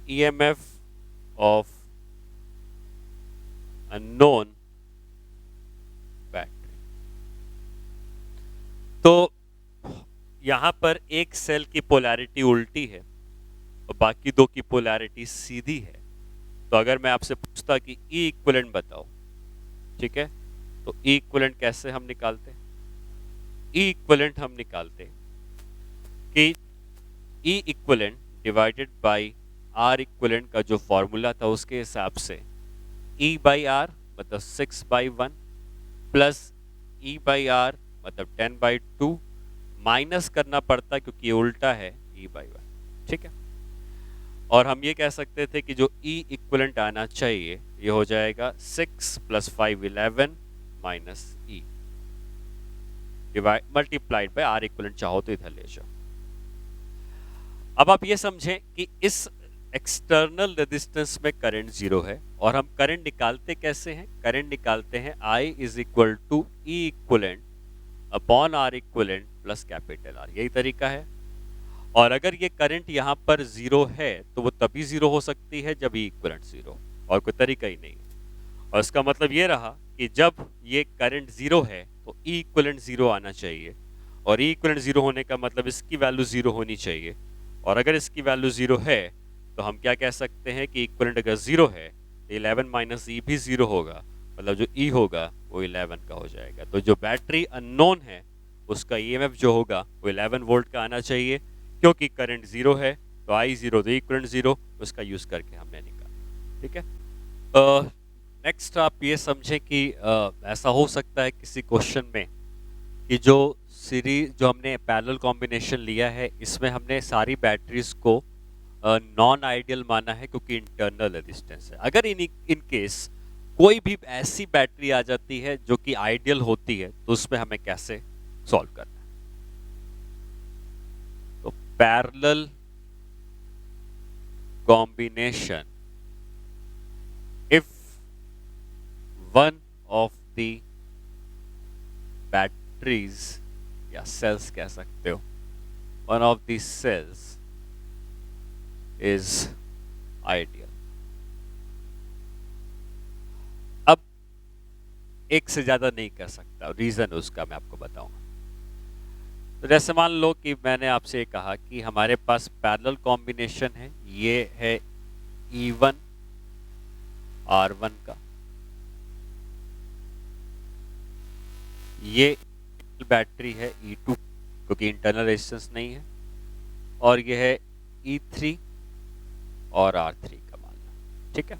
EMF of unknown battery. तो यहां पर एक सेल की पोलैरिटी उल्टी है और बाकी दो की पोलैरिटी सीधी है, तो अगर मैं आपसे पूछता कि ई इक्विवेलेंट बताओ, ठीक है, तो ई इक्विवेलेंट कैसे हम निकालते? ई इक्विवेलेंट हम निकालते कि E equivalent divided by R equivalent का जो फॉर्मूला था उसके हिसाब से ई बाई आर मतलब 6/1 प्लस ई बाई आर मतलब 10/2 माइनस करना पड़ता क्योंकि ये उल्टा है ई बाई 1। ठीक है, और हम ये कह सकते थे कि जो ई इक्विवेलेंट आना चाहिए ये हो जाएगा 6 + 5 11 minus E. Divide multiplied by R equivalent, चाहो तो इधर ले जाओ। अब आप ये समझें कि इस एक्सटर्नल रेजिस्टेंस में करंट जीरो है, और हम करंट निकालते कैसे हैं? करंट निकालते हैं I is equal to E equivalent upon R equivalent plus capital R, यही तरीका है। और अगर ये करंट यहाँ पर जीरो है तो वो तभी जीरो हो सकती है जब ई इक्विवेलेंट जीरो, और कोई तरीका ही नहीं। और इसका मतलब ये रहा कि जब ये करंट जीरो है तो ई इक्विवेलेंट जीरो आना चाहिए, और ई इक्विवेलेंट जीरो होने का मतलब इसकी वैल्यू जीरो होनी चाहिए। और अगर इसकी वैल्यू जीरो है तो हम क्या कह सकते हैं कि इक्विवेलेंट अगर जीरो है तो 11 माइनस ई भी जीरो होगा, मतलब जो ई होगा वो 11 का हो जाएगा। तो जो बैटरी अननोन है उसका ईएमएफ जो होगा वो 11 वोल्ट का आना चाहिए, क्योंकि करंट जीरो है तो आई जीरो तो इक्विवेलेंट जीरो, उसका यूज करके हमने निकाला। ठीक है। नेक्स्ट आप ये समझें कि ऐसा हो सकता है किसी क्वेश्चन में कि जो सीरीज जो हमने पैरेलल कॉम्बिनेशन लिया है इसमें हमने सारी बैटरीज को नॉन आइडियल माना है क्योंकि इंटरनल रेजिस्टेंस है। अगर इन केस कोई भी ऐसी बैटरी आ जाती है जो कि आइडियल होती है तो उसमें हमें कैसे सॉल्व करना है? तो parallel combination, if one of the batteries या सेल्स कह सकते हो, one of the cells is ideal. अब एक से ज्यादा नहीं कर सकता, रीजन उसका मैं आपको बताऊंगा। तो जैसे मान लो कि मैंने आपसे कहा कि हमारे पास पैरेलल कॉम्बिनेशन है, ये है E1 R1 का, ये बैटरी है E2 क्योंकि इंटरनल रेजिस्टेंस नहीं है, और ये है E3 और R3 का मानना। ठीक है।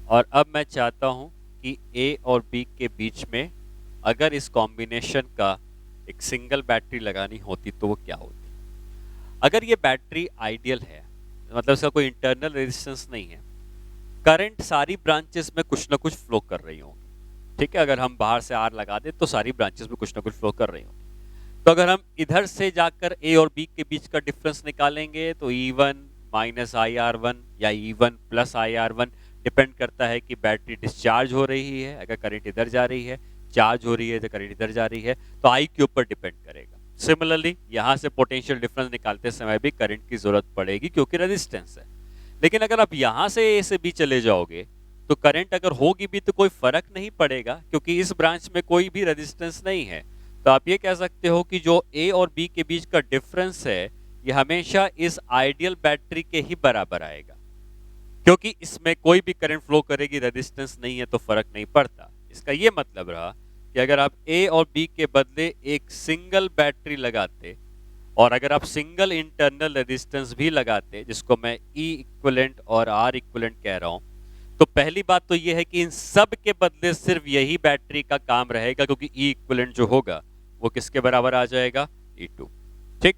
और अब मैं चाहता हूं कि A और B के बीच में अगर इस कॉम्बिनेशन का एक सिंगल बैटरी लगानी होती तो वो क्या होती? अगर ये बैटरी आइडियल है, मतलब इसका कोई इंटरनल रेजिस्टेंस नहीं है, करंट सारी ब्रांचेस में कुछ ना कुछ फ्लो कर रही होंगी। ठीक है, अगर हम बाहर से आर लगा दें तो सारी ब्रांचेस में कुछ ना कुछ फ्लो कर रही होंगी। तो अगर हम इधर से जाकर ए और बी के बीच का डिफरेंस निकालेंगे तो E1 माइनस IR1 या E1 प्लस IR1, डिपेंड करता है कि बैटरी डिस्चार्ज हो रही है, अगर करंट इधर जा रही है, चार्ज हो रही है तो करंट इधर जा रही है, तो आई के ऊपर डिपेंड करेगा। सिमिलरली यहाँ से पोटेंशियल डिफरेंस निकालते समय भी करंट की जरूरत पड़ेगी क्योंकि रेजिस्टेंस है। लेकिन अगर आप यहाँ से ए से बी चले जाओगे तो करंट अगर होगी भी तो कोई फर्क नहीं पड़ेगा क्योंकि इस ब्रांच में कोई भी रेजिस्टेंस नहीं है। तो आप ये कह सकते हो कि जो ए और बी के बीच का डिफरेंस है ये हमेशा इस आइडियल बैटरी के ही बराबर आएगा, क्योंकि इसमें कोई भी करंट फ्लो करेगी, रेजिस्टेंस नहीं है तो फर्क नहीं पड़ता। इसका ये मतलब रहा कि अगर आप ए और बी के बदले एक सिंगल बैटरी लगाते और अगर आप सिंगल इंटरनल रेजिस्टेंस भी लगाते, जिसको मैं ई इक्विवेलेंट और आर इक्विवेलेंट कह रहा हूं, तो पहली बात तो यह है कि इन सब के बदले सिर्फ यही बैटरी का काम रहेगा क्योंकि ई इक्विवेलेंट जो होगा वो किसके बराबर आ जाएगा? E2। ठीक।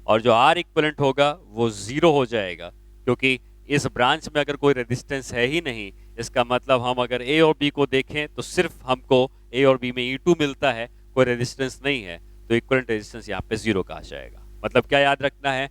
और जो आर इक्विवेलेंट होगा वो जीरो हो जाएगा क्योंकि इस ब्रांच में अगर कोई रेजिस्टेंस है ही नहीं। इसका मतलब हम अगर ए और बी को देखें तो सिर्फ हमको ए और बी में E2 मिलता है, कोई रेजिस्टेंस नहीं है, तो इक्विवेलेंट रेजिस्टेंस यहाँ पे जीरो का आ जाएगा। मतलब क्या याद रखना है?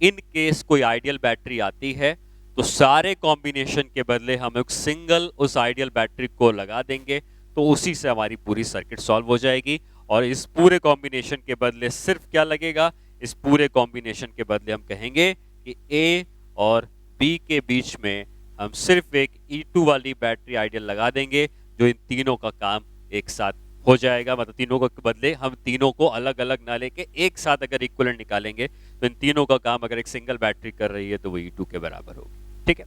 इन केस कोई आइडियल बैटरी आती है तो सारे कॉम्बिनेशन के बदले हम एक सिंगल उस आइडियल बैटरी को लगा देंगे, तो उसी से हमारी पूरी सर्किट सॉल्व हो जाएगी। और इस पूरे कॉम्बिनेशन के बदले सिर्फ क्या लगेगा? इस पूरे कॉम्बिनेशन के बदले हम कहेंगे कि ए और बी के बीच में हम सिर्फ एक E2 वाली बैटरी आइडियल लगा देंगे, जो इन तीनों का काम एक साथ हो जाएगा। मतलब तीनों के बदले हम तीनों को अलग अलग ना लेके एक साथ अगर इक्विवेलेंट निकालेंगे तो इन तीनों का काम अगर एक सिंगल बैटरी कर रही है तो वो E2 के बराबर होगी। ठीक है।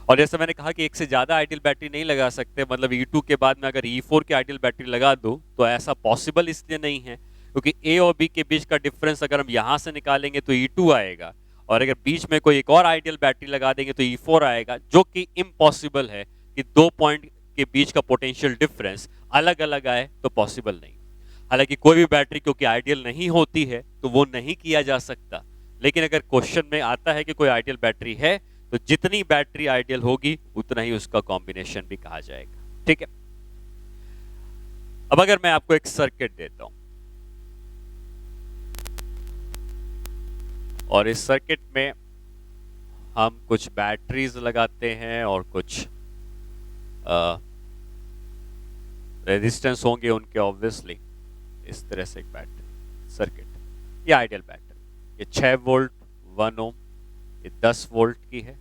और जैसे मैंने कहा कि एक से ज्यादा आइडियल बैटरी नहीं लगा सकते, मतलब E2 के बाद में अगर E4 की आइडियल बैटरी लगा दो तो ऐसा पॉसिबल इसलिए नहीं है क्योंकि ए और बी के बीच का डिफरेंस अगर हम यहां से निकालेंगे तो E2 आएगा, और अगर बीच में कोई एक और आइडियल बैटरी लगा देंगे तो E4 आएगा, जो कि इम्पॉसिबल है कि दो पॉइंट के बीच का पोटेंशियल डिफरेंस अलग अलग आए, तो पॉसिबल नहीं। हालांकि कोई भी बैटरी क्योंकि आइडियल नहीं होती है तो वो नहीं किया जा सकता, लेकिन अगर क्वेश्चन में आता है कि कोई आइडियल बैटरी है तो जितनी बैटरी आइडियल होगी उतना ही उसका कॉम्बिनेशन भी कहा जाएगा। ठीक है। अब अगर मैं आपको एक सर्किट देता हूं, और इस सर्किट में हम कुछ बैटरीज लगाते हैं और कुछ रेजिस्टेंस होंगे उनके ऑब्वियसली। इस तरह से एक बैटरी सर्किट, ये आइडियल बैटरी, ये 6 वोल्ट 1 ओम, ये 10 वोल्ट की है,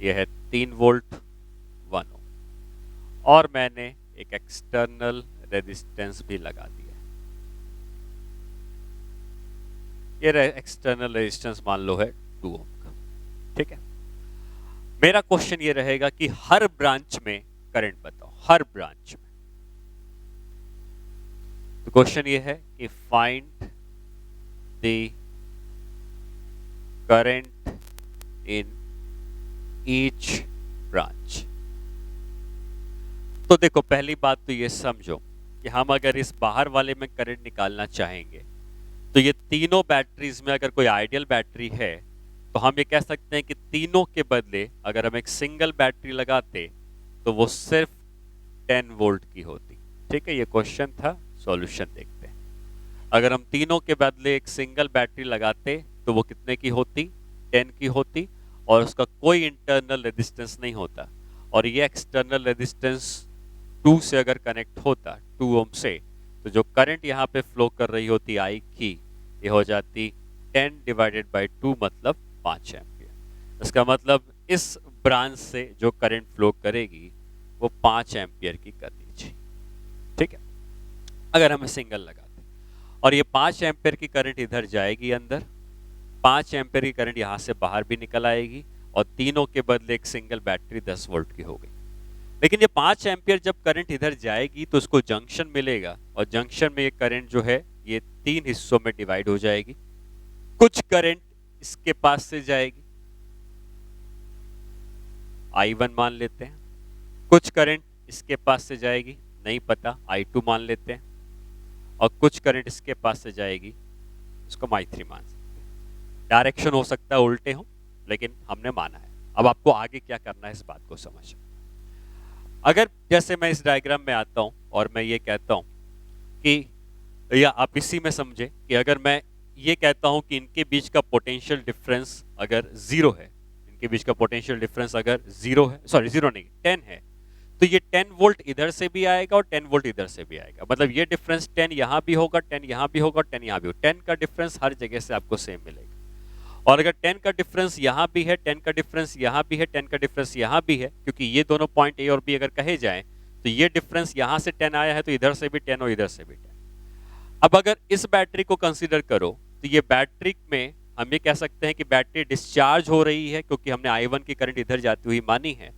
ये है 3 वोल्ट 1 ओम, और मैंने एक एक्सटर्नल रेजिस्टेंस भी लगा दिया है। ये एक्सटर्नल रेजिस्टेंस मान लो है 2 ओम का, ठीक है। मेरा क्वेश्चन ये रहेगा कि हर ब्रांच में करंट बताओ, हर ब्रांच में। तो क्वेश्चन ये है कि find the current in each branch. तो देखो, पहली बात तो ये समझो कि हम अगर इस बाहर वाले में करंट निकालना चाहेंगे तो ये तीनों बैटरीज में अगर कोई आइडियल बैटरी है तो हम ये कह सकते हैं कि तीनों के बदले अगर हम एक सिंगल बैटरी लगाते तो वो सिर्फ 10 वोल्ट की होती। ठीक है, ये क्वेश्चन था, सॉल्यूशन देखते हैं। अगर हम तीनों के बदले एक सिंगल बैटरी लगाते तो वो कितने की होती? 10 की होती, और उसका कोई इंटरनल रेजिस्टेंस नहीं होता, और ये एक्सटर्नल रेजिस्टेंस 2 से अगर कनेक्ट होता, 2 ओम से, तो जो करंट यहाँ पे फ्लो कर रही होती आई की, ये हो जाती 10 डिवाइडेड बाई 2 मतलब 5 एम्पियर। इसका मतलब इस ब्रांच से जो करंट फ्लो करेगी वो 5 एम्पियर की करनी चाहिए। ठीक है, अगर हमें सिंगल लगाते, और ये 5 एम्पियर की करंट इधर जाएगी अंदर, 5 एम्पियर की करंट यहाँ से बाहर भी निकल आएगी, और तीनों के बदले एक सिंगल बैटरी 10 वोल्ट की हो गई। लेकिन ये 5 एम्पियर जब करंट इधर जाएगी तो उसको जंक्शन मिलेगा, और जंक्शन में ये करंट जो है ये 3 हिस्सों में डिवाइड हो जाएगी। कुछ करंट इसके पास से जाएगी, I1 मान लेते हैं, कुछ करंट इसके पास से जाएगी, नहीं पता, I2 मान लेते हैं, और कुछ करंट इसके पास से जाएगी, इसको हम I3 मान सकते हैं। डायरेक्शन हो सकता है उल्टे हो, लेकिन हमने माना है। अब आपको आगे क्या करना है इस बात को समझ। अगर जैसे मैं इस डायग्राम में आता हूं और मैं ये कहता हूं कि, या आप इसी में समझे कि अगर मैं ये कहता हूं कि इनके बीच का पोटेंशियल डिफरेंस अगर 0 है, इनके बीच का पोटेंशियल डिफरेंस अगर 0 है, सॉरी 0 नहीं 10 है, तो ये 10 वोल्ट इधर से भी आएगा और 10 वोल्ट इधर से भी आएगा। मतलब ये डिफरेंस 10 यहाँ भी होगा, 10 यहाँ भी होगा, 10 यहाँ भी होगा। 10 का डिफरेंस हर जगह से आपको सेम मिलेगा। और अगर 10 का डिफरेंस यहाँ भी है, 10 का डिफरेंस यहाँ भी है, 10 का डिफरेंस यहाँ भी है, क्योंकि ये दोनों पॉइंट ए और बी अगर कहे जाएं तो ये डिफरेंस यहाँ से 10 आया है तो इधर से भी 10 और इधर से भी 10। अब अगर इस बैटरी को कंसीडर करो तो ये बैटरी में हम ये कह सकते हैं कि बैटरी डिस्चार्ज हो रही है, क्योंकि हमने I1 की करंट इधर जाती हुई मानी है,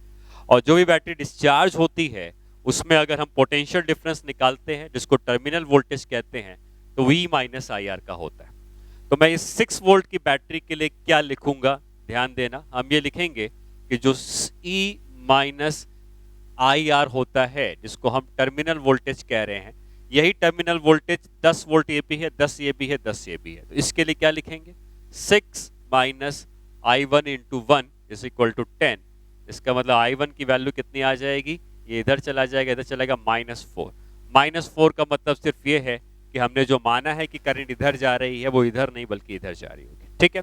और जो भी बैटरी डिस्चार्ज होती है उसमें अगर हम पोटेंशियल डिफरेंस निकालते हैं जिसको टर्मिनल वोल्टेज कहते हैं तो V माइनस IR का होता है। तो मैं इस 6 वोल्ट की बैटरी के लिए क्या लिखूंगा, ध्यान देना, हम ये लिखेंगे कि जो E माइनस IR होता है जिसको हम टर्मिनल वोल्टेज कह रहे हैं, यही टर्मिनल वोल्टेज 10 वोल्ट ये भी है, 10 ये भी है, 10 ये भी है। तो इसके लिए क्या लिखेंगे, 6 minus I1 into 1 is equal to 10। इसका मतलब I1 की वैल्यू कितनी आ जाएगी, ये इधर चला जाएगा, इधर चलेगा -4। -4 का मतलब सिर्फ ये है कि हमने जो माना है कि करंट इधर जा रही है वो इधर नहीं बल्कि इधर जा रही होगी। ठीक है,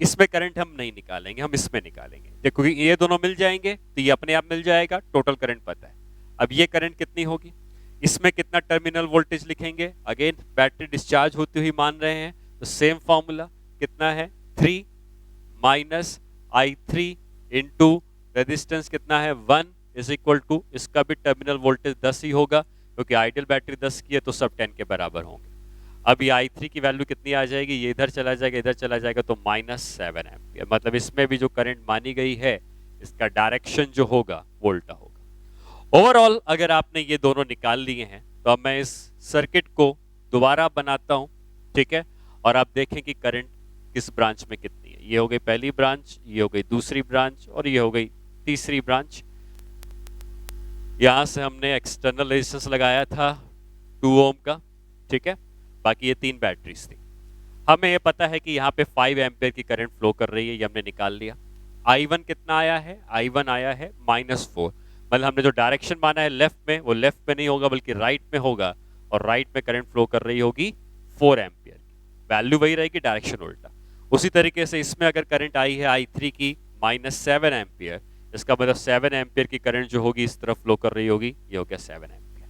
इसमें करंट हम नहीं निकालेंगे, हम इसमें निकालेंगे। देखो ये दोनों मिल जाएंगे तो ये अपने आप मिल जाएगा, टोटल करंट पता है। अब ये करंट कितनी होगी, इसमें कितना टर्मिनल वोल्टेज लिखेंगे, अगेन बैटरी डिस्चार्ज होती हुई मान रहे हैं तो सेम फॉर्मूला कितना है, 3 माइनस I3 इंटू रेजिस्टेंस कितना है 1 इज इक्वल टू, इसका भी टर्मिनल वोल्टेज 10 ही होगा क्योंकि आइडियल बैटरी 10 की है तो सब 10 के बराबर होंगे। अब ये I3 की वैल्यू कितनी आ जाएगी, ये इधर चला जाएगा, इधर चला जाएगा तो -7 एम्पियर। मतलब इसमें भी जो करंट मानी गई है इसका डायरेक्शन जो होगा वो उल्टा होगा। ओवरऑल अगर आपने ये दोनों निकाल लिए हैं तो अब मैं इस सर्किट को दोबारा बनाता हूं, ठीक है, और आप देखें कि करंट किस ब्रांच में कितनी है। ये हो गई पहली ब्रांच, ये हो गई दूसरी ब्रांच, और ये हो गई तीसरी ब्रांच। यहां से हमने एक्सटर्नल रेजिस्टेंस लगाया था 2 ओम का, ठीक है, बाकी ये 3 बैटरीज थी। हमें ये पता है कि यहाँ पे 5 एम्पियर की करंट फ्लो कर रही है, ये हमने निकाल लिया। I1 कितना आया है, I1 आया है -4। मतलब हमने जो डायरेक्शन माना है लेफ्ट में, वो लेफ्ट में नहीं होगा बल्कि राइट में होगा, और राइट में करंट फ्लो कर रही होगी 4 एम्पियर की। वैल्यू वही रहेगी, डायरेक्शन उल्टा। उसी तरीके से इसमें अगर करंट आई है I3 की -7 एम्पियर, इसका मतलब 7 एम्पियर की करंट जो होगी इस तरफ फ्लो कर रही होगी, ये हो गया 7 एम्पियर।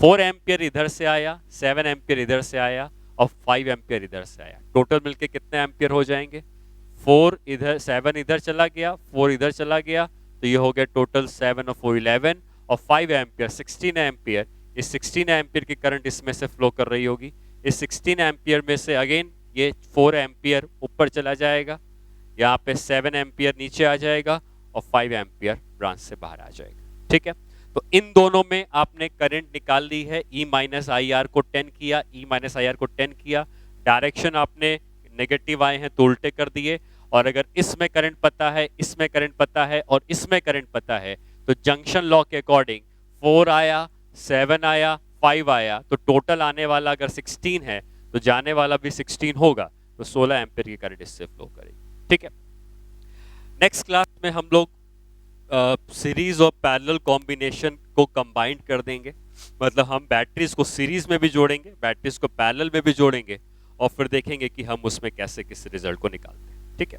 4 एम्पियर इधर से आया, 7 एम्पियर इधर से आया और 5 एम्पियर इधर से आया। टोटल मिलके कितने एम्पियर हो जाएंगे? 4 इधर, 7 इधर चला गया, 4 इधर चला गया, तो ये हो गया टोटल 7 और 4 11 और 5 एम्पियर 16 एम्पियर। इस 16 एम्पियर की करंट इसमें से फ्लो कर रही होगी। इस 16 एम्पियर में से अगेन ये 4 एम्पियर ऊपर चला जाएगा, यहाँ पे 7 एम्पियर नीचे आ जाएगा और 5 एम्पियर ब्रांच से बाहर आ जाएगा। ठीक है, तो इन दोनों में आपने करंट निकाल ली है। E माइनस आई आर को 10 किया, E माइनस आई आर को 10 किया, डायरेक्शन आपने नेगेटिव आए हैं तो उल्टे कर दिए। और अगर इसमें करंट पता है, इसमें करंट पता है और इसमें करंट पता है, तो जंक्शन लॉ के अकॉर्डिंग 4 आया, 7 आया, 5 आया, तो टोटल आने वाला अगर 16 है तो जाने वाला भी 16 होगा, तो 16 एम्पियर की करंट इससे फ्लो करेगी। ठीक है, नेक्स्ट क्लास में हम लोग सीरीज और पैरेलल कॉम्बिनेशन को कंबाइंड कर देंगे। मतलब हम बैटरीज को सीरीज में भी जोड़ेंगे, बैटरीज को पैरेलल में भी जोड़ेंगे और फिर देखेंगे कि हम उसमें कैसे किस रिजल्ट को निकालते हैं। ठीक है।